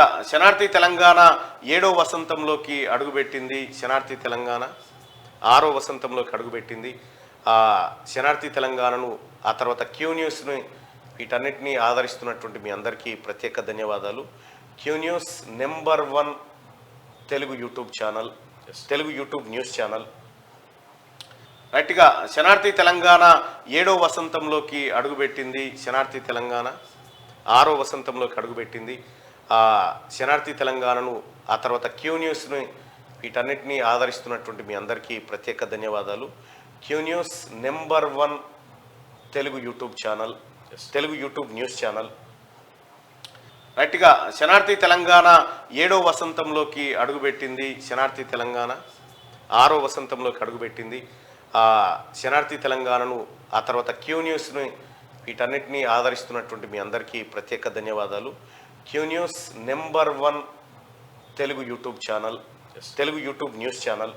రైట్గా శనార్థి తెలంగాణ 7వ వసంతంలోకి అడుగుపెట్టింది. శనార్థి తెలంగాణ 6వ వసంతంలోకి అడుగుపెట్టింది. శనార్థి తెలంగాణను ఆ తర్వాత క్యూ న్యూస్ని వీటన్నిటినీ ఆదరిస్తున్నటువంటి మీ అందరికీ ప్రత్యేక ధన్యవాదాలు. Q news number 1 Telugu YouTube channel, Telugu YouTube news channel. రైట్గా శనార్థి తెలంగాణ 7వ వసంతంలోకి అడుగుపెట్టింది. శనార్థి తెలంగాణ 6వ వసంతంలోకి అడుగుపెట్టింది. శనార్థి తెలంగాణను ఆ తర్వాత క్యూ న్యూస్ని వీటన్నిటినీ ఆదరిస్తున్నటువంటి మీ అందరికీ ప్రత్యేక ధన్యవాదాలు. Q news number 1 Telugu YouTube channel, Telugu YouTube news channel. రైట్గా శనార్థి తెలంగాణ 7వ వసంతంలోకి అడుగుపెట్టింది. శనార్థి తెలంగాణ 6వ వసంతంలోకి అడుగుపెట్టింది. శనార్థి తెలంగాణను ఆ తర్వాత క్యూ న్యూస్ని వీటన్నిటినీ ఆదరిస్తున్నటువంటి మీ అందరికీ ప్రత్యేక ధన్యవాదాలు. Q news number 1 Telugu YouTube channel, Telugu YouTube news channel.